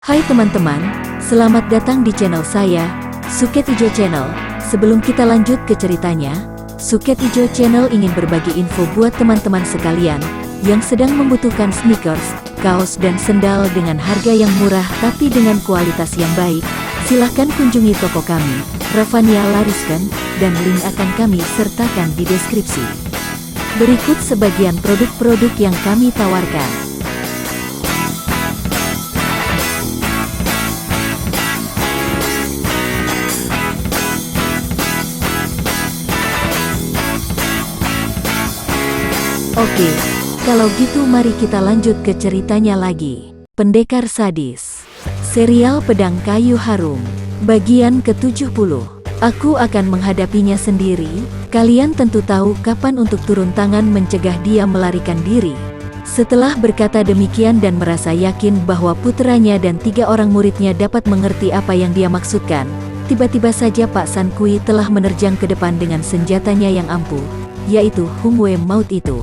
Hai teman-teman, selamat datang di channel saya, Suket Ijo Channel. Sebelum kita lanjut ke ceritanya, Suket Ijo Channel ingin berbagi info buat teman-teman sekalian yang sedang membutuhkan sneakers, kaos dan sendal dengan harga yang murah tapi dengan kualitas yang baik. Silahkan kunjungi toko kami, Ravania Lariskan, dan link akan kami sertakan di deskripsi. Berikut sebagian produk-produk yang kami tawarkan. Oke, kalau gitu mari kita lanjut ke ceritanya lagi. Pendekar Sadis, serial Pedang Kayu Harum, bagian ke-70. Aku akan menghadapinya sendiri. Kalian tentu tahu kapan untuk turun tangan mencegah dia melarikan diri. Setelah berkata demikian dan merasa yakin bahwa puteranya dan 3 orang muridnya dapat mengerti apa yang dia maksudkan, tiba-tiba saja Pak San Kui telah menerjang ke depan dengan senjatanya yang ampuh, yaitu Hungwei Maut itu.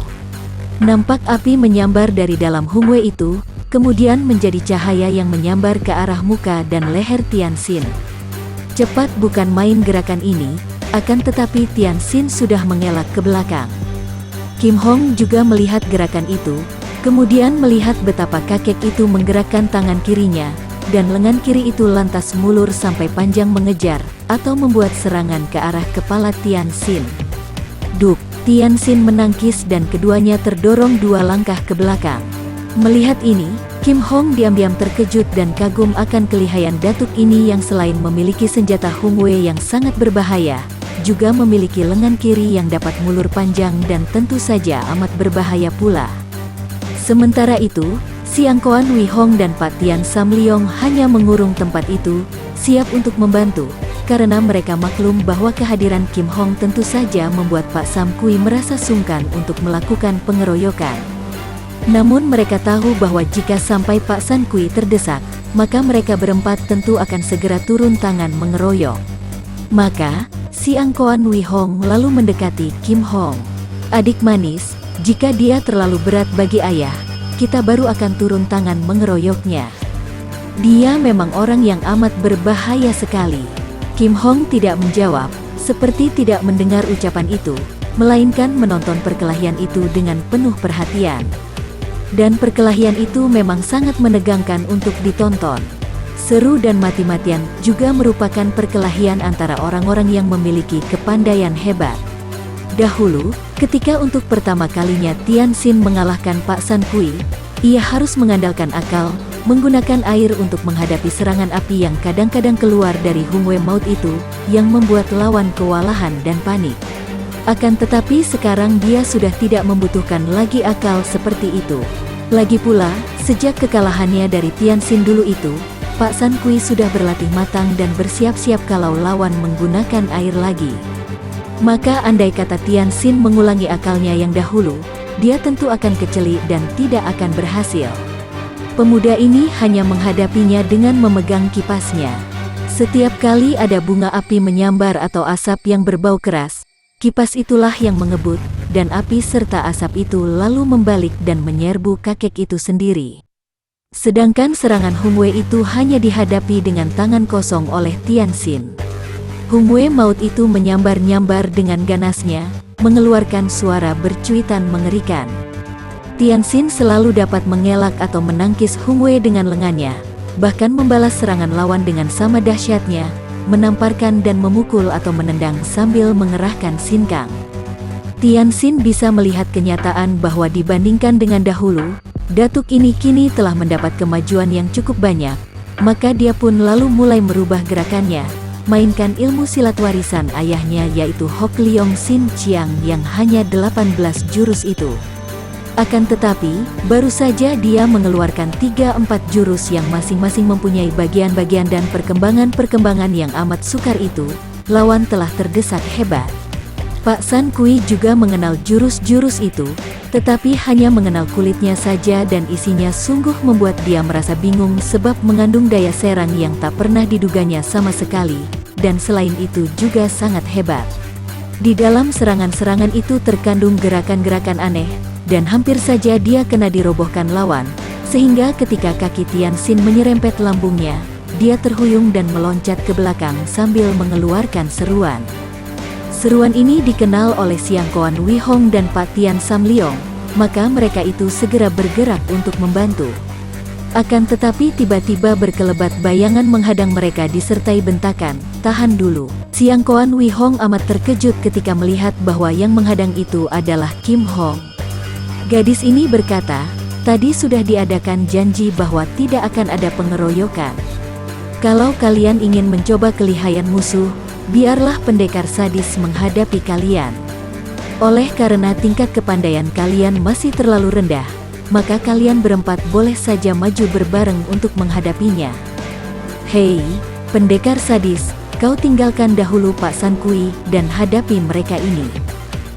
Nampak api menyambar dari dalam Hungwei itu, kemudian menjadi cahaya yang menyambar ke arah muka dan leher Tianxin. Cepat bukan main gerakan ini, akan tetapi Tianxin sudah mengelak ke belakang. Kim Hong juga melihat gerakan itu, kemudian melihat betapa kakek itu menggerakkan tangan kirinya, dan lengan kiri itu lantas mulur sampai panjang mengejar, atau membuat serangan ke arah kepala Tianxin. Duk! Tianxin menangkis dan keduanya terdorong 2 langkah ke belakang. Melihat ini, Kim Hong diam-diam terkejut dan kagum akan kelihayan datuk ini yang selain memiliki senjata Hungwei yang sangat berbahaya, juga memiliki lengan kiri yang dapat mulur panjang dan tentu saja amat berbahaya pula. Sementara itu, Siang Koan Wei Hong dan Pak Tian Sam Leong hanya mengurung tempat itu, siap untuk membantu. Karena mereka maklum bahwa kehadiran Kim Hong tentu saja membuat Pak Sam Kui merasa sungkan untuk melakukan pengeroyokan. Namun mereka tahu bahwa jika sampai Pak San Kui terdesak, maka mereka berempat tentu akan segera turun tangan mengeroyok. Maka, Siang Koan Wei Hong lalu mendekati Kim Hong. Adik manis, jika dia terlalu berat bagi ayah, kita baru akan turun tangan mengeroyoknya. Dia memang orang yang amat berbahaya sekali. Kim Hong tidak menjawab, seperti tidak mendengar ucapan itu, melainkan menonton perkelahian itu dengan penuh perhatian. Dan perkelahian itu memang sangat menegangkan untuk ditonton. Seru dan mati-matian juga merupakan perkelahian antara orang-orang yang memiliki kepandaian hebat. Dahulu, ketika untuk pertama kalinya Tianxin mengalahkan Pak San Kui, ia harus mengandalkan akal, menggunakan air untuk menghadapi serangan api yang kadang-kadang keluar dari Hungwei Maut itu, yang membuat lawan kewalahan dan panik. Akan tetapi sekarang dia sudah tidak membutuhkan lagi akal seperti itu. Lagi pula, sejak kekalahannya dari Tianxin dulu itu, Pak San Kui sudah berlatih matang dan bersiap-siap kalau lawan menggunakan air lagi. Maka andai kata Tianxin mengulangi akalnya yang dahulu, dia tentu akan keceli dan tidak akan berhasil. Pemuda ini hanya menghadapinya dengan memegang kipasnya. Setiap kali ada bunga api menyambar atau asap yang berbau keras, kipas itulah yang mengebut, dan api serta asap itu lalu membalik dan menyerbu kakek itu sendiri. Sedangkan serangan Hungwei itu hanya dihadapi dengan tangan kosong oleh Tianxin. Hungwei Maut itu menyambar-nyambar dengan ganasnya, mengeluarkan suara bercuitan mengerikan. Tianxin selalu dapat mengelak atau menangkis Hungwei dengan lengannya, bahkan membalas serangan lawan dengan sama dahsyatnya, menamparkan dan memukul atau menendang sambil mengerahkan sinkang. Tianxin bisa melihat kenyataan bahwa dibandingkan dengan dahulu, datuk ini kini telah mendapat kemajuan yang cukup banyak, maka dia pun lalu mulai merubah gerakannya, mainkan ilmu silat warisan ayahnya yaitu Hok Leong Sin Chiang yang hanya 18 jurus itu. Akan tetapi, baru saja dia mengeluarkan 3-4 jurus yang masing-masing mempunyai bagian-bagian dan perkembangan-perkembangan yang amat sukar itu, lawan telah terdesak hebat. Pak San Kui juga mengenal jurus-jurus itu, tetapi hanya mengenal kulitnya saja dan isinya sungguh membuat dia merasa bingung sebab mengandung daya serang yang tak pernah diduganya sama sekali, dan selain itu juga sangat hebat. Di dalam serangan-serangan itu terkandung gerakan-gerakan aneh, dan hampir saja dia kena dirobohkan lawan, Sehingga ketika kaki Tianxin menyerempet lambungnya, dia terhuyung dan meloncat ke belakang sambil mengeluarkan seruan. Seruan ini dikenal oleh Siang Koan Wei Hong dan Pak Tian Sam Leong, maka mereka itu segera bergerak untuk membantu. Akan tetapi tiba-tiba berkelebat bayangan menghadang mereka disertai bentakan, "Tahan dulu." Siang Koan Wei Hong amat terkejut ketika melihat bahwa yang menghadang itu adalah Kim Hong. Gadis ini berkata, "Tadi sudah diadakan janji bahwa tidak akan ada pengeroyokan. Kalau kalian ingin mencoba kelihayan musuh, biarlah pendekar sadis menghadapi kalian. Oleh karena tingkat kepandaian kalian masih terlalu rendah, maka kalian berempat boleh saja maju berbareng untuk menghadapinya. Hei, pendekar sadis, kau tinggalkan dahulu Pak San Kui dan hadapi mereka ini.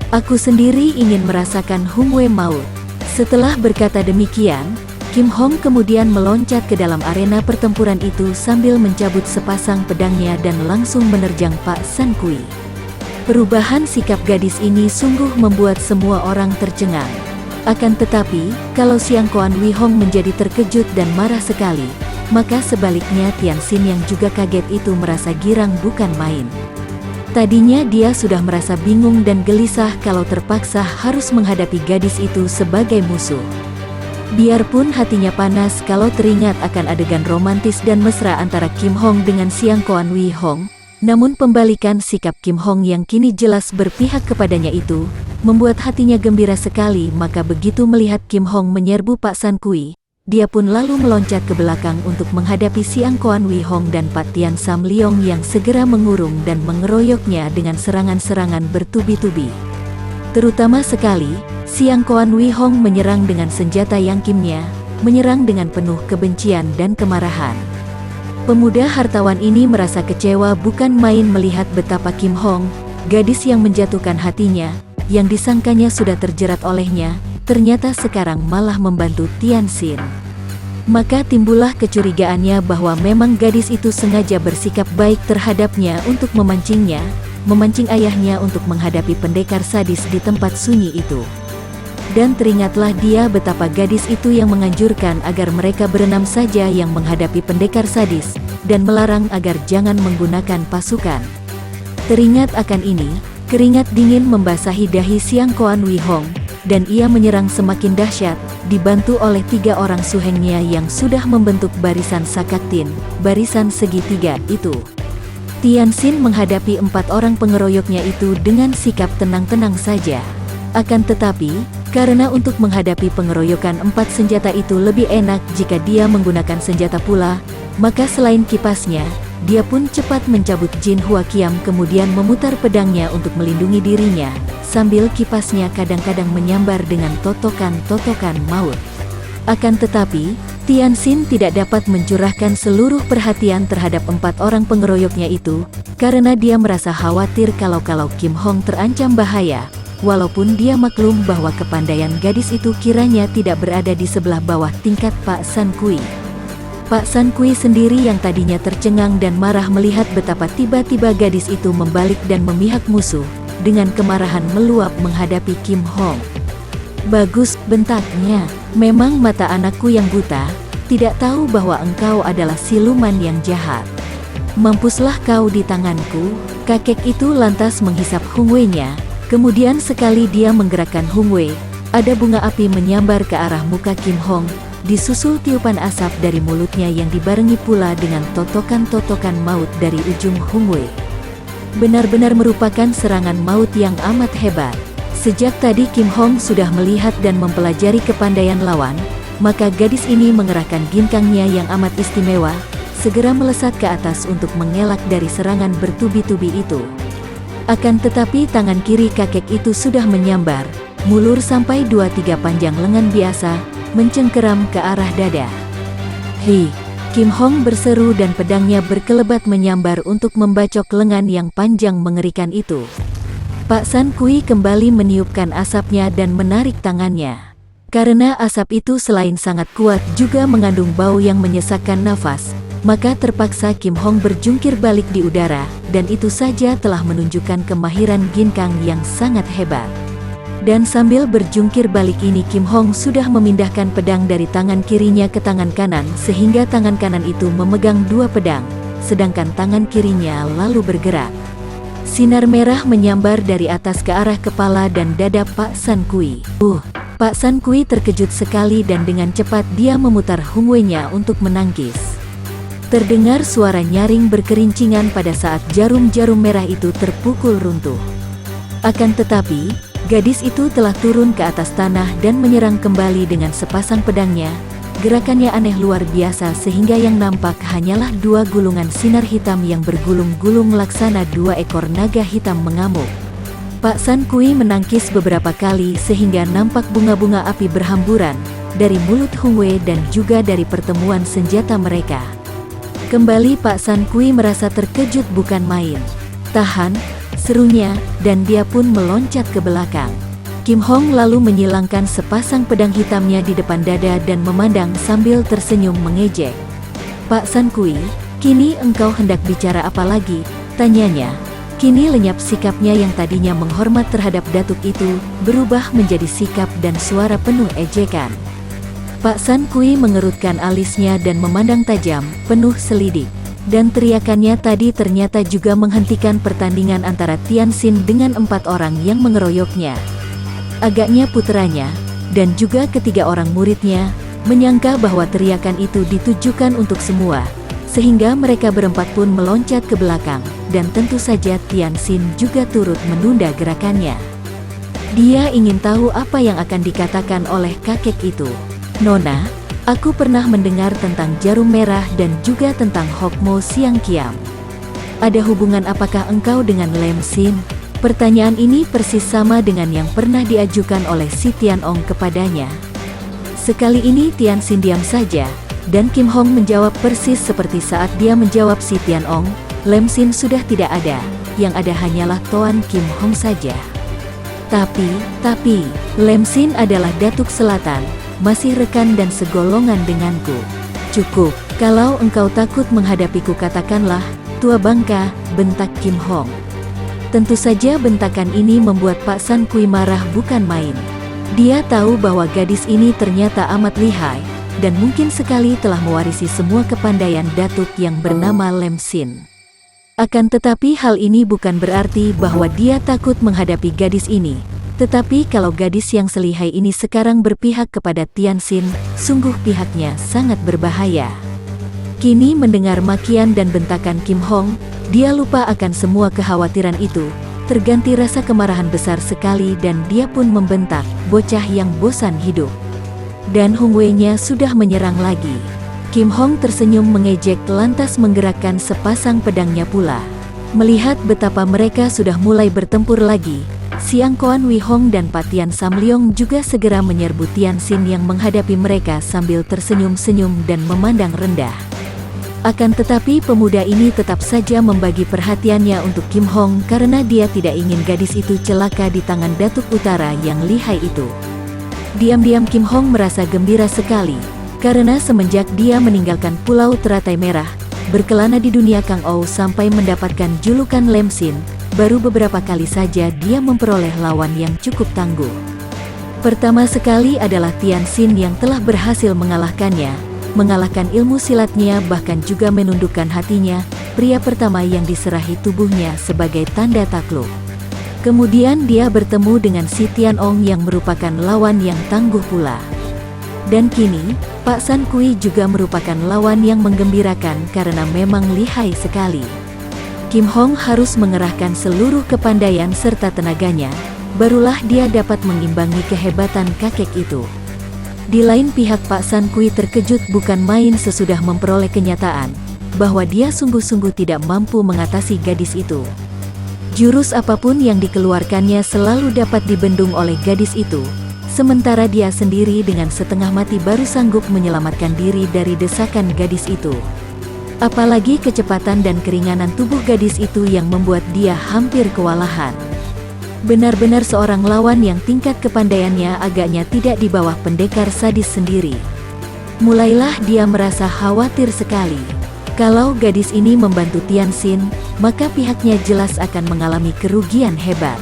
Aku sendiri ingin merasakan Hung Wei maut." Setelah berkata demikian, Kim Hong kemudian meloncat ke dalam arena pertempuran itu sambil mencabut sepasang pedangnya dan langsung menerjang Pak San Kui. Perubahan sikap gadis ini sungguh membuat semua orang tercengang. Akan tetapi, kalau Siang Koan Wei Hong menjadi terkejut dan marah sekali, maka sebaliknya Tianxin yang juga kaget itu merasa girang bukan main. Tadinya dia sudah merasa bingung dan gelisah kalau terpaksa harus menghadapi gadis itu sebagai musuh. Biarpun hatinya panas kalau teringat akan adegan romantis dan mesra antara Kim Hong dengan Siang Koan Wei Hong, namun pembalikan sikap Kim Hong yang kini jelas berpihak kepadanya itu membuat hatinya gembira sekali. Maka begitu melihat Kim Hong menyerbu Pak San Kui, dia pun lalu meloncat ke belakang untuk menghadapi Siang Koan Wei Hong dan Pak Tian Sam Leong yang segera mengurung dan mengeroyoknya dengan serangan-serangan bertubi-tubi. Terutama sekali, Siang Koan Wei Hong menyerang dengan senjata yang kimia, menyerang dengan penuh kebencian dan kemarahan. Pemuda hartawan ini merasa kecewa bukan main melihat betapa Kim Hong, gadis yang menjatuhkan hatinya, yang disangkanya sudah terjerat olehnya, ternyata sekarang malah membantu Tianxin. Maka timbullah kecurigaannya bahwa memang gadis itu sengaja bersikap baik terhadapnya untuk memancing ayahnya untuk menghadapi pendekar sadis di tempat sunyi itu. Dan teringatlah dia betapa gadis itu yang menganjurkan agar mereka berenam saja yang menghadapi pendekar sadis, dan melarang agar jangan menggunakan pasukan. Teringat akan ini, keringat dingin membasahi dahi Siang Koan Wei Hong, dan ia menyerang semakin dahsyat, dibantu oleh 3 orang suhengnya yang sudah membentuk barisan sakaktin, barisan segitiga itu. Tianxin menghadapi 4 orang pengeroyoknya itu dengan sikap tenang-tenang saja. Akan tetapi, karena untuk menghadapi pengeroyokan 4 senjata itu lebih enak jika dia menggunakan senjata pula, maka selain kipasnya, dia pun cepat mencabut Jin Hua Kiam kemudian memutar pedangnya untuk melindungi dirinya, sambil kipasnya kadang-kadang menyambar dengan totokan-totokan maut. Akan tetapi, Tianxin tidak dapat mencurahkan seluruh perhatian terhadap 4 orang pengeroyoknya itu, karena dia merasa khawatir kalau Kim Hong terancam bahaya. Walaupun dia maklum bahwa kepandaian gadis itu kiranya tidak berada di sebelah bawah tingkat Pak San Kui. Pak San Kui sendiri yang tadinya tercengang dan marah melihat betapa tiba-tiba gadis itu membalik dan memihak musuh, dengan kemarahan meluap menghadapi Kim Hong. "Bagus," bentaknya, "memang mata anakku yang buta, tidak tahu bahwa engkau adalah siluman yang jahat. Mampuslah kau di tanganku." Kakek itu lantas menghisap Hung Wei-nya. Kemudian sekali dia menggerakkan Hung Wei, ada bunga api menyambar ke arah muka Kim Hong, disusul tiupan asap dari mulutnya yang dibarengi pula dengan totokan-totokan maut dari ujung Hung Wei. Benar-benar merupakan serangan maut yang amat hebat. Sejak tadi Kim Hong sudah melihat dan mempelajari kepandaian lawan, maka gadis ini mengerahkan ginkangnya yang amat istimewa, segera melesat ke atas untuk mengelak dari serangan bertubi-tubi itu. Akan tetapi tangan kiri kakek itu sudah menyambar, mulur sampai 2-3 panjang lengan biasa, mencengkeram ke arah dada. "Hei!" Kim Hong berseru dan pedangnya berkelebat menyambar untuk membacok lengan yang panjang mengerikan itu. Pak San Kui kembali meniupkan asapnya dan menarik tangannya. Karena asap itu selain sangat kuat juga mengandung bau yang menyesakkan nafas, maka terpaksa Kim Hong berjungkir balik di udara, dan itu saja telah menunjukkan kemahiran ginkang yang sangat hebat. Dan sambil berjungkir balik ini Kim Hong sudah memindahkan pedang dari tangan kirinya ke tangan kanan sehingga tangan kanan itu memegang dua pedang, sedangkan tangan kirinya lalu bergerak. Sinar merah menyambar dari atas ke arah kepala dan dada Pak San Kui. Pak San Kui terkejut sekali dan dengan cepat dia memutar Hung Wei-nya untuk menangkis. Terdengar suara nyaring berkerincingan pada saat jarum-jarum merah itu terpukul runtuh. Akan tetapi, gadis itu telah turun ke atas tanah dan menyerang kembali dengan sepasang pedangnya. Gerakannya aneh luar biasa sehingga yang nampak hanyalah dua gulungan sinar hitam yang bergulung-gulung laksana dua ekor naga hitam mengamuk. Pak San Kui menangkis beberapa kali sehingga nampak bunga-bunga api berhamburan dari mulut Hung Wei dan juga dari pertemuan senjata mereka. Kembali Pak San Kui merasa terkejut bukan main. "Tahan!" serunya, dan dia pun meloncat ke belakang. Kim Hong lalu menyilangkan sepasang pedang hitamnya di depan dada dan memandang sambil tersenyum mengejek. "Pak San Kui, kini engkau hendak bicara apa lagi?" tanyanya. Kini lenyap sikapnya yang tadinya menghormat terhadap datuk itu, berubah menjadi sikap dan suara penuh ejekan. Pak San Kui mengerutkan alisnya dan memandang tajam, penuh selidik. Dan teriakannya tadi ternyata juga menghentikan pertandingan antara Tian Xin dengan 4 orang yang mengeroyoknya. Agaknya puteranya, dan juga ketiga orang muridnya, menyangka bahwa teriakan itu ditujukan untuk semua, sehingga mereka berempat pun meloncat ke belakang, dan tentu saja Tian Xin juga turut menunda gerakannya. Dia ingin tahu apa yang akan dikatakan oleh kakek itu. "Nona, aku pernah mendengar tentang jarum merah dan juga tentang Hokmo Siang Kiam. Ada hubungan apakah engkau dengan Lem Xin?" Pertanyaan ini persis sama dengan yang pernah diajukan oleh si Tian Ong kepadanya. Sekali ini Tian Xin diam saja, dan Kim Hong menjawab persis seperti saat dia menjawab si Tian Ong, "Lem Xin sudah tidak ada, yang ada hanyalah Toan Kim Hong saja." Tapi, Lem Xin adalah Datuk Selatan, masih rekan dan segolongan denganku. "Cukup, kalau engkau takut menghadapiku katakanlah, tua bangka," bentak Kim Hong. Tentu saja bentakan ini membuat Pak San Kui marah bukan main. Dia tahu bahwa gadis ini ternyata amat lihai, dan mungkin sekali telah mewarisi semua kepandaian datuk yang bernama Lem Xin. Akan tetapi hal ini bukan berarti bahwa dia takut menghadapi gadis ini. Tetapi kalau gadis yang selihai ini sekarang berpihak kepada Tian Xin, sungguh pihaknya sangat berbahaya. Kini mendengar makian dan bentakan Kim Hong, dia lupa akan semua kekhawatiran itu, terganti rasa kemarahan besar sekali dan dia pun membentak, "Bocah yang bosan hidup." Dan Hung Wei-nya sudah menyerang lagi. Kim Hong tersenyum mengejek lantas menggerakkan sepasang pedangnya pula. Melihat betapa mereka sudah mulai bertempur lagi, Siang Koan Wei Hong dan Patian Sam Leong juga segera menyerbu Tian Xin yang menghadapi mereka sambil tersenyum-senyum dan memandang rendah. Akan tetapi pemuda ini tetap saja membagi perhatiannya untuk Kim Hong karena dia tidak ingin gadis itu celaka di tangan Datuk Utara yang lihai itu. Diam-diam Kim Hong merasa gembira sekali, karena semenjak dia meninggalkan Pulau Teratai Merah, berkelana di dunia Kang Ou sampai mendapatkan julukan Lem Xin, baru beberapa kali saja dia memperoleh lawan yang cukup tangguh. Pertama sekali adalah Tian Xin yang telah berhasil mengalahkannya, mengalahkan ilmu silatnya bahkan juga menundukkan hatinya, pria pertama yang diserahi tubuhnya sebagai tanda takluk. Kemudian dia bertemu dengan si Tian Ong yang merupakan lawan yang tangguh pula. Dan kini, Pak San Kui juga merupakan lawan yang menggembirakan karena memang lihai sekali. Kim Hong harus mengerahkan seluruh kepandaian serta tenaganya, barulah dia dapat mengimbangi kehebatan kakek itu. Di lain pihak Pak San Kui terkejut bukan main sesudah memperoleh kenyataan bahwa dia sungguh-sungguh tidak mampu mengatasi gadis itu. Jurus apapun yang dikeluarkannya selalu dapat dibendung oleh gadis itu, sementara dia sendiri dengan setengah mati baru sanggup menyelamatkan diri dari desakan gadis itu. Apalagi kecepatan dan keringanan tubuh gadis itu yang membuat dia hampir kewalahan. Benar-benar seorang lawan yang tingkat kepandaiannya agaknya tidak di bawah pendekar sadis sendiri. Mulailah dia merasa khawatir sekali. Kalau gadis ini membantu Tian Xin, maka pihaknya jelas akan mengalami kerugian hebat.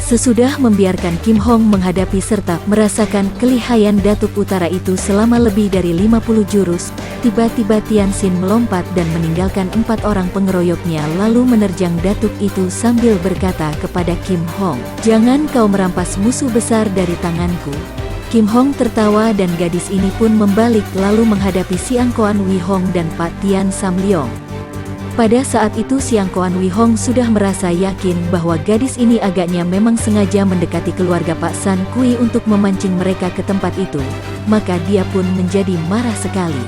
Sesudah membiarkan Kim Hong menghadapi serta merasakan kelihayan Datuk Utara itu selama lebih dari 50 jurus, tiba-tiba Tian Xin melompat dan meninggalkan 4 orang pengeroyoknya lalu menerjang Datuk itu sambil berkata kepada Kim Hong, "Jangan kau merampas musuh besar dari tanganku." Kim Hong tertawa dan gadis ini pun membalik lalu menghadapi Siang Koan Wee Hong dan Pak Tian Sam Leong. Pada saat itu Siang Koan Wee Hong sudah merasa yakin bahwa gadis ini agaknya memang sengaja mendekati keluarga Pak San Kui untuk memancing mereka ke tempat itu, maka dia pun menjadi marah sekali.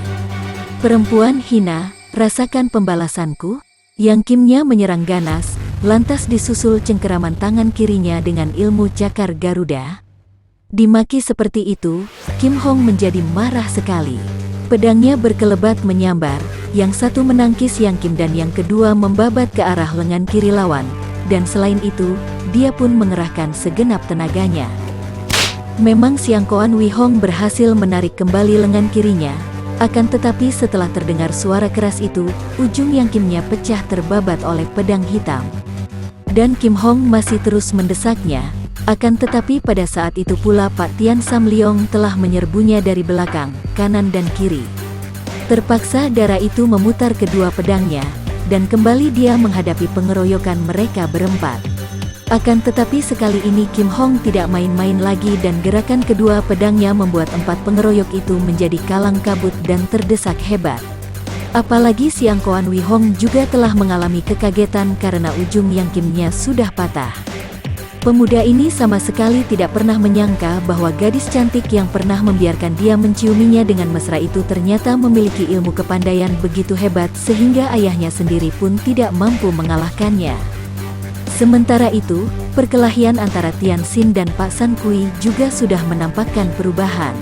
"Perempuan hina, rasakan pembalasanku." Yang Kimnya menyerang ganas, lantas disusul cengkeraman tangan kirinya dengan ilmu cakar Garuda. Dimaki seperti itu, Kim Hong menjadi marah sekali. Pedangnya berkelebat menyambar, yang satu menangkis Yang Kim dan yang kedua membabat ke arah lengan kiri lawan, dan selain itu, dia pun mengerahkan segenap tenaganya. Memang Siang Koan Wee Hong berhasil menarik kembali lengan kirinya, akan tetapi setelah terdengar suara keras itu, ujung Yang Kimnya pecah terbabat oleh pedang hitam. Dan Kim Hong masih terus mendesaknya, akan tetapi pada saat itu pula Pak Tian Sam Leong telah menyerbunya dari belakang, kanan dan kiri. Terpaksa darah itu memutar kedua pedangnya, dan kembali dia menghadapi pengeroyokan mereka berempat. Akan tetapi sekali ini Kim Hong tidak main-main lagi dan gerakan kedua pedangnya membuat 4 pengeroyok itu menjadi kalang kabut dan terdesak hebat. Apalagi Siang Koan Wee Hong juga telah mengalami kekagetan karena ujung Yang Kimnya sudah patah. Pemuda ini sama sekali tidak pernah menyangka bahwa gadis cantik yang pernah membiarkan dia menciuminya dengan mesra itu ternyata memiliki ilmu kepandaian begitu hebat sehingga ayahnya sendiri pun tidak mampu mengalahkannya. Sementara itu, perkelahian antara Tian Xin dan Pak San Kui juga sudah menampakkan perubahan.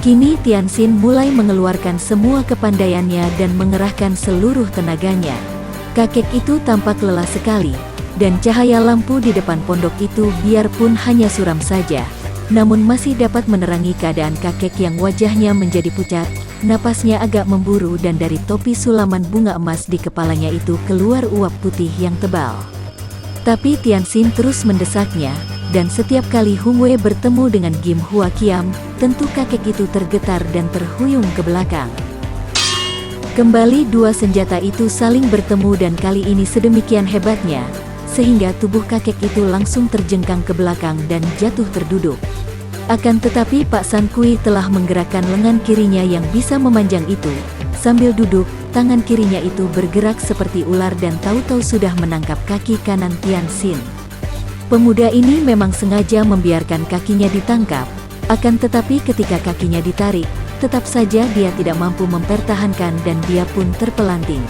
Kini Tian Xin mulai mengeluarkan semua kepandaiannya dan mengerahkan seluruh tenaganya. Kakek itu tampak lelah sekali, dan cahaya lampu di depan pondok itu biarpun hanya suram saja, namun masih dapat menerangi keadaan kakek yang wajahnya menjadi pucat, napasnya agak memburu dan dari topi sulaman bunga emas di kepalanya itu keluar uap putih yang tebal. Tapi Tian Xin terus mendesaknya, dan setiap kali Hung Wei bertemu dengan Gim Hua Kiam, tentu kakek itu tergetar dan terhuyung ke belakang. Kembali dua senjata itu saling bertemu dan kali ini sedemikian hebatnya, sehingga tubuh kakek itu langsung terjengkang ke belakang dan jatuh terduduk. Akan tetapi Pak San Kui telah menggerakkan lengan kirinya yang bisa memanjang itu. Sambil duduk, tangan kirinya itu bergerak seperti ular dan tahu-tahu sudah menangkap kaki kanan Tian Xin. Pemuda ini memang sengaja membiarkan kakinya ditangkap, akan tetapi ketika kakinya ditarik, tetap saja dia tidak mampu mempertahankan dan dia pun terpelanting.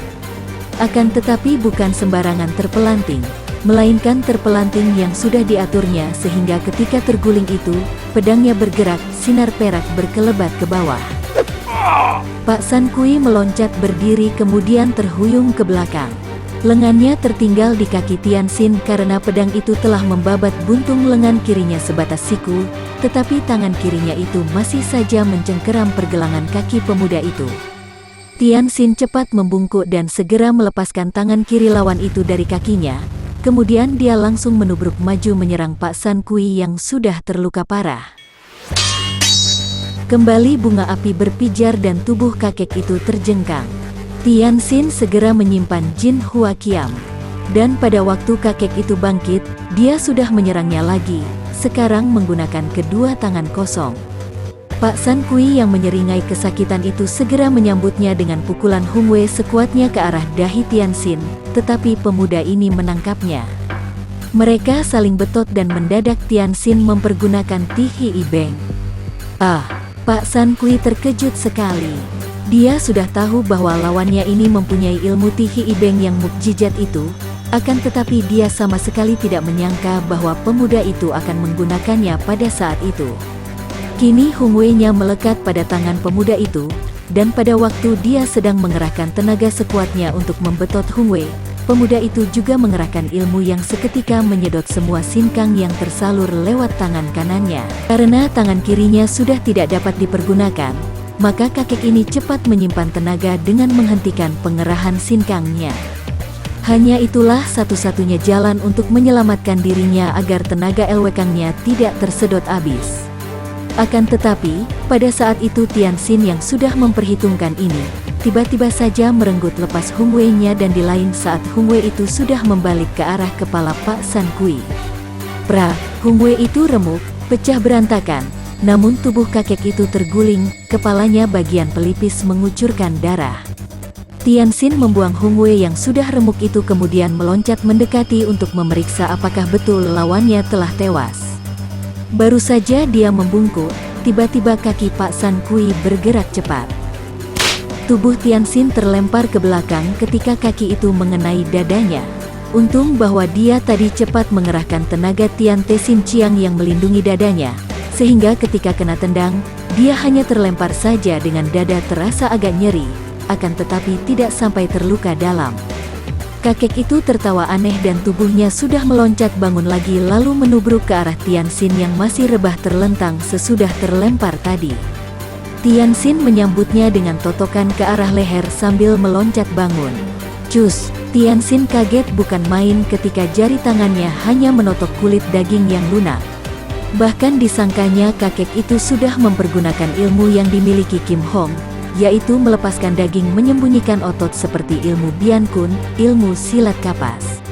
Akan tetapi bukan sembarangan terpelanting, melainkan terpelanting yang sudah diaturnya sehingga ketika terguling itu, pedangnya bergerak, sinar perak berkelebat ke bawah. Pak San Kui meloncat berdiri kemudian terhuyung ke belakang. Lengannya tertinggal di kaki Tian Xin karena pedang itu telah membabat buntung lengan kirinya sebatas siku, tetapi tangan kirinya itu masih saja mencengkeram pergelangan kaki pemuda itu. Tian Xin cepat membungkuk dan segera melepaskan tangan kiri lawan itu dari kakinya. Kemudian dia langsung menubruk maju menyerang Pak San Kui yang sudah terluka parah. Kembali bunga api berpijar dan tubuh kakek itu terjengkang. Tian Xin segera menyimpan Jin Hua Kiam. Dan pada waktu kakek itu bangkit, dia sudah menyerangnya lagi, sekarang menggunakan kedua tangan kosong. Pak San Kui yang menyeringai kesakitan itu segera menyambutnya dengan pukulan Hung Wei sekuatnya ke arah dahi Tian Xin, tetapi pemuda ini menangkapnya. Mereka saling betot dan mendadak Tian Xin mempergunakan Tihi Ibeng. Pak San Kui terkejut sekali. Dia sudah tahu bahwa lawannya ini mempunyai ilmu Tihi Ibeng yang mukjizat itu, akan tetapi dia sama sekali tidak menyangka bahwa pemuda itu akan menggunakannya pada saat itu. Kini Hung Wei-nya melekat pada tangan pemuda itu, dan pada waktu dia sedang mengerahkan tenaga sekuatnya untuk membetot Hung Wei, pemuda itu juga mengerahkan ilmu yang seketika menyedot semua sinkang yang tersalur lewat tangan kanannya. Karena tangan kirinya sudah tidak dapat dipergunakan, maka kakek ini cepat menyimpan tenaga dengan menghentikan pengerahan sinkangnya. Hanya itulah satu-satunya jalan untuk menyelamatkan dirinya agar tenaga Elwekangnya tidak tersedot habis. Akan tetapi, pada saat itu Tianxin yang sudah memperhitungkan ini, tiba-tiba saja merenggut lepas Hung Wei-nya dan di lain saat Hung Wei itu sudah membalik ke arah kepala Pak San Kui. Hung Wei itu remuk, pecah berantakan, namun tubuh kakek itu terguling, kepalanya bagian pelipis mengucurkan darah. Tianxin membuang Hung Wei yang sudah remuk itu kemudian meloncat mendekati untuk memeriksa apakah betul lawannya telah tewas. Baru saja dia membungkuk, tiba-tiba kaki Pak San Kui bergerak cepat. Tubuh Tianxin terlempar ke belakang ketika kaki itu mengenai dadanya. Untung bahwa dia tadi cepat mengerahkan tenaga Tian Te Sin Chiang yang melindungi dadanya, sehingga ketika kena tendang, dia hanya terlempar saja dengan dada terasa agak nyeri, akan tetapi tidak sampai terluka dalam. Kakek itu tertawa aneh dan tubuhnya sudah meloncat bangun lagi lalu menubruk ke arah Tianxin yang masih rebah terlentang sesudah terlempar tadi. Tianxin menyambutnya dengan totokan ke arah leher sambil meloncat bangun. Cus! Tianxin kaget bukan main ketika jari tangannya hanya menotok kulit daging yang lunak. Bahkan disangkanya kakek itu sudah mempergunakan ilmu yang dimiliki Kim Hong, yaitu melepaskan daging menyembunyikan otot seperti ilmu Bian Kun, ilmu silat kapas.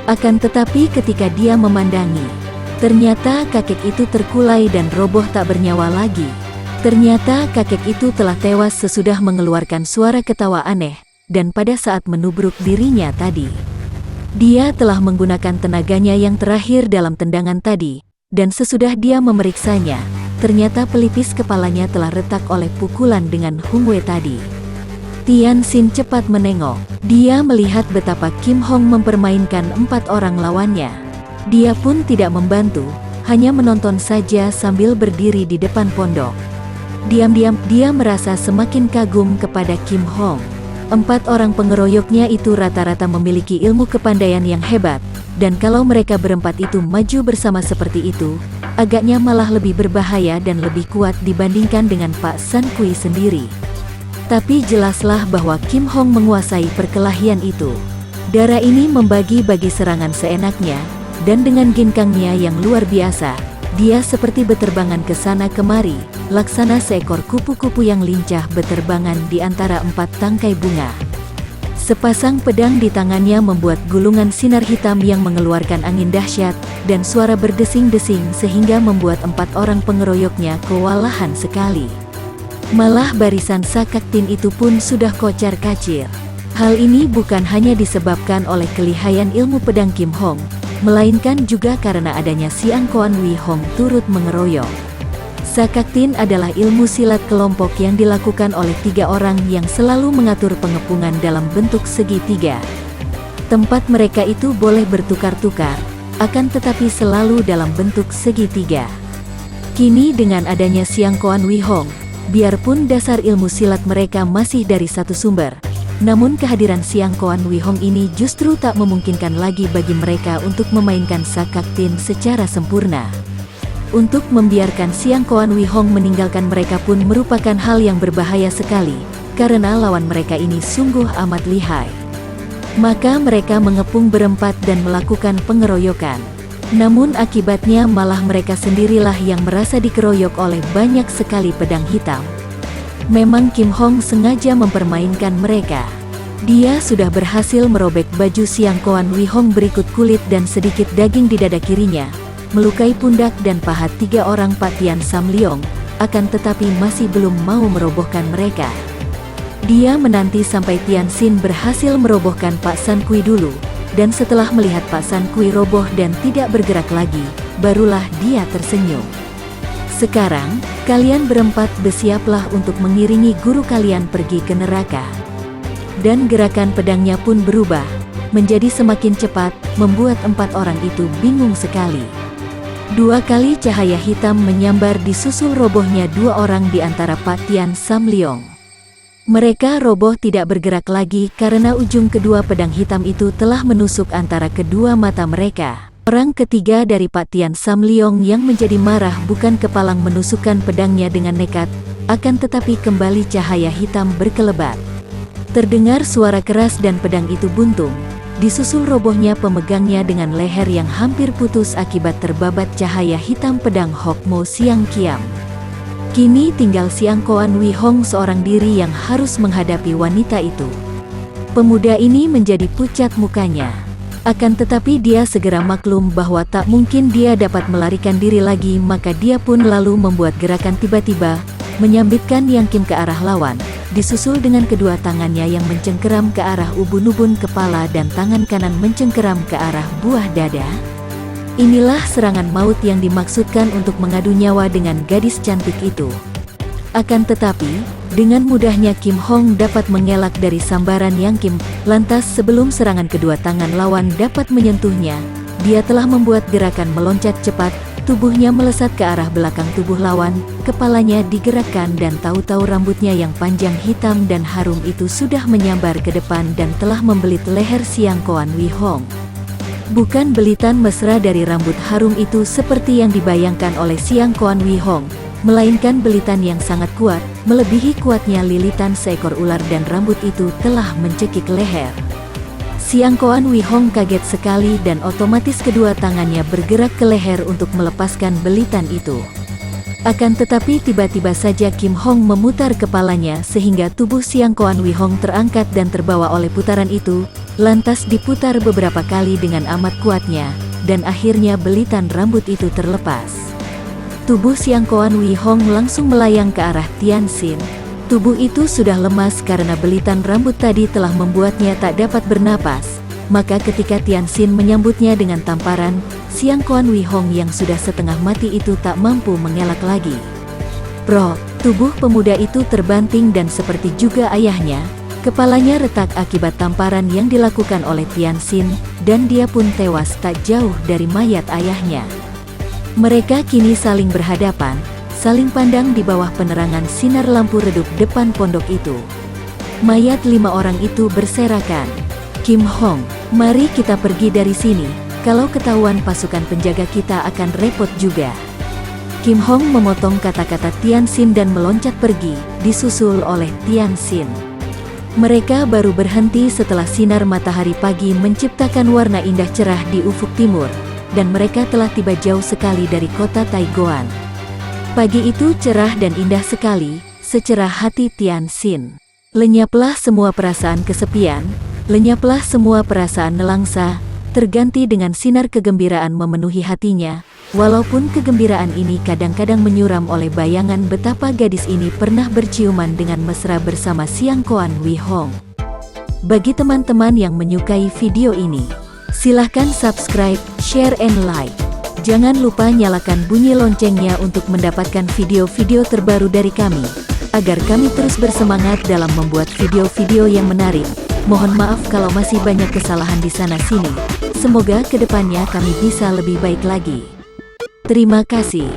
Akan tetapi ketika dia memandangi, ternyata kakek itu terkulai dan roboh tak bernyawa lagi. Ternyata kakek itu telah tewas sesudah mengeluarkan suara ketawa aneh, dan pada saat menubruk dirinya tadi, dia telah menggunakan tenaganya yang terakhir dalam tendangan tadi, dan sesudah dia memeriksanya, ternyata pelipis kepalanya telah retak oleh pukulan dengan Hung Wei tadi. Tianxin cepat menengok. Dia melihat betapa Kim Hong mempermainkan 4 orang lawannya. Dia pun tidak membantu, hanya menonton saja sambil berdiri di depan pondok. Diam-diam, dia merasa semakin kagum kepada Kim Hong. 4 orang pengeroyoknya itu rata-rata memiliki ilmu kepandaian yang hebat, dan kalau mereka berempat itu maju bersama seperti itu, agaknya malah lebih berbahaya dan lebih kuat dibandingkan dengan Pak San Kui sendiri. Tapi jelaslah bahwa Kim Hong menguasai perkelahian itu. Darah ini membagi-bagi serangan seenaknya, dan dengan ginkangnya yang luar biasa, dia seperti beterbangan ke sana kemari, laksana seekor kupu-kupu yang lincah beterbangan di antara 4 tangkai bunga. Sepasang pedang di tangannya membuat gulungan sinar hitam yang mengeluarkan angin dahsyat, dan suara berdesing-desing sehingga membuat 4 orang pengeroyoknya kewalahan sekali. Malah barisan Sakaktin itu pun sudah kocar-kacir. Hal ini bukan hanya disebabkan oleh kelihayan ilmu pedang Kim Hong, melainkan juga karena adanya Siang Koan Wei Hong turut mengeroyok. Sakaktin adalah ilmu silat kelompok yang dilakukan oleh 3 orang yang selalu mengatur pengepungan dalam bentuk segitiga. Tempat mereka itu boleh bertukar-tukar, akan tetapi selalu dalam bentuk segitiga. Kini dengan adanya Siang Koan Wei Hong, biarpun dasar ilmu silat mereka masih dari satu sumber, namun kehadiran Siang Koan Wei Hong ini justru tak memungkinkan lagi bagi mereka untuk memainkan Sakaktin secara sempurna. Untuk membiarkan Siang Koan Wei Hong meninggalkan mereka pun merupakan hal yang berbahaya sekali, karena lawan mereka ini sungguh amat lihai. Maka mereka mengepung berempat dan melakukan pengeroyokan. Namun akibatnya malah mereka sendirilah yang merasa dikeroyok oleh banyak sekali pedang hitam. Memang Kim Hong sengaja mempermainkan mereka. Dia sudah berhasil merobek baju Siang Koan Wei Hong berikut kulit dan sedikit daging di dada kirinya, melukai pundak dan paha 3 orang Pak Tian Sam Leong, akan tetapi masih belum mau merobohkan mereka. Dia menanti sampai Tianxin berhasil merobohkan Pak San Kui dulu, dan setelah melihat Pak San Kui roboh dan tidak bergerak lagi, barulah dia tersenyum. Sekarang, kalian berempat bersiaplah untuk mengiringi guru kalian pergi ke neraka. Dan gerakan pedangnya pun berubah, menjadi semakin cepat, membuat 4 orang itu bingung sekali. 2 kali cahaya hitam menyambar disusul robohnya 2 orang di antara Pak Tian Sam Leong. Mereka roboh tidak bergerak lagi karena ujung kedua pedang hitam itu telah menusuk antara kedua mata mereka. Orang ketiga dari Pak Tian Sam Leong yang menjadi marah bukan kepalang menusukkan pedangnya dengan nekat, akan tetapi kembali cahaya hitam berkelebat. Terdengar suara keras dan pedang itu buntung. disusul robohnya pemegangnya dengan leher yang hampir putus akibat terbabat cahaya hitam pedang Hokmo Siang Kiam. Kini tinggal Siang Koan Wi Hong seorang diri yang harus menghadapi wanita itu. Pemuda ini menjadi pucat mukanya. Akan tetapi dia segera maklum bahwa tak mungkin dia dapat melarikan diri lagi, maka dia pun lalu membuat gerakan tiba-tiba, menyambitkan Yang Kim ke arah lawan, disusul dengan kedua tangannya yang mencengkeram ke arah ubun-ubun kepala dan tangan kanan mencengkeram ke arah buah dada. Inilah serangan maut yang dimaksudkan untuk mengadu nyawa dengan gadis cantik itu. Akan tetapi, dengan mudahnya Kim Hong dapat mengelak dari sambaran Yang Kim. Lantas sebelum serangan kedua tangan lawan dapat menyentuhnya, dia telah membuat gerakan meloncat cepat, tubuhnya melesat ke arah belakang tubuh lawan, kepalanya digerakkan dan tahu-tahu rambutnya yang panjang hitam dan harum itu sudah menyambar ke depan dan telah membelit leher Siang Koan Wi Hong. Bukan belitan mesra dari rambut harum itu seperti yang dibayangkan oleh Siang Koan Wi Hong, melainkan belitan yang sangat kuat, melebihi kuatnya lilitan seekor ular dan rambut itu telah mencekik leher. Siang Koan Wi Hong kaget sekali dan otomatis kedua tangannya bergerak ke leher untuk melepaskan belitan itu. Akan tetapi tiba-tiba saja Kim Hong memutar kepalanya sehingga tubuh Siang Koan Wi Hong terangkat dan terbawa oleh putaran itu, lantas diputar beberapa kali dengan amat kuatnya, dan akhirnya belitan rambut itu terlepas. Tubuh Siang Koan Wi Hong langsung melayang ke arah Tianxin. Tubuh itu sudah lemas karena belitan rambut tadi telah membuatnya tak dapat bernapas. Maka ketika Tianxin menyambutnya dengan tamparan, Siang Koan Wi Hong yang sudah setengah mati itu tak mampu mengelak lagi. Tubuh pemuda itu terbanting dan seperti juga ayahnya, kepalanya retak akibat tamparan yang dilakukan oleh Tianxin, dan dia pun tewas tak jauh dari mayat ayahnya. Mereka kini saling berhadapan, saling pandang di bawah penerangan sinar lampu redup depan pondok itu. Mayat 5 orang itu berserakan. Kim Hong, mari kita pergi dari sini, kalau ketahuan pasukan penjaga kita akan repot juga. Kim Hong memotong kata-kata Tianxin dan meloncat pergi, disusul oleh Tianxin. Mereka baru berhenti setelah sinar matahari pagi menciptakan warna indah cerah di ufuk timur, dan mereka telah tiba jauh sekali dari kota Taigoan. Pagi itu cerah dan indah sekali, secerah hati Tianxin. Lenyaplah semua perasaan kesepian, lenyaplah semua perasaan nelangsa, terganti dengan sinar kegembiraan memenuhi hatinya, walaupun kegembiraan ini kadang-kadang menyuram oleh bayangan betapa gadis ini pernah berciuman dengan mesra bersama Siang Koan Wi Hong. Bagi teman-teman yang menyukai video ini, silahkan subscribe, share, and like. Jangan lupa nyalakan bunyi loncengnya untuk mendapatkan video-video terbaru dari kami, agar kami terus bersemangat dalam membuat video-video yang menarik. Mohon maaf kalau masih banyak kesalahan di sana-sini. Semoga kedepannya kami bisa lebih baik lagi. Terima kasih.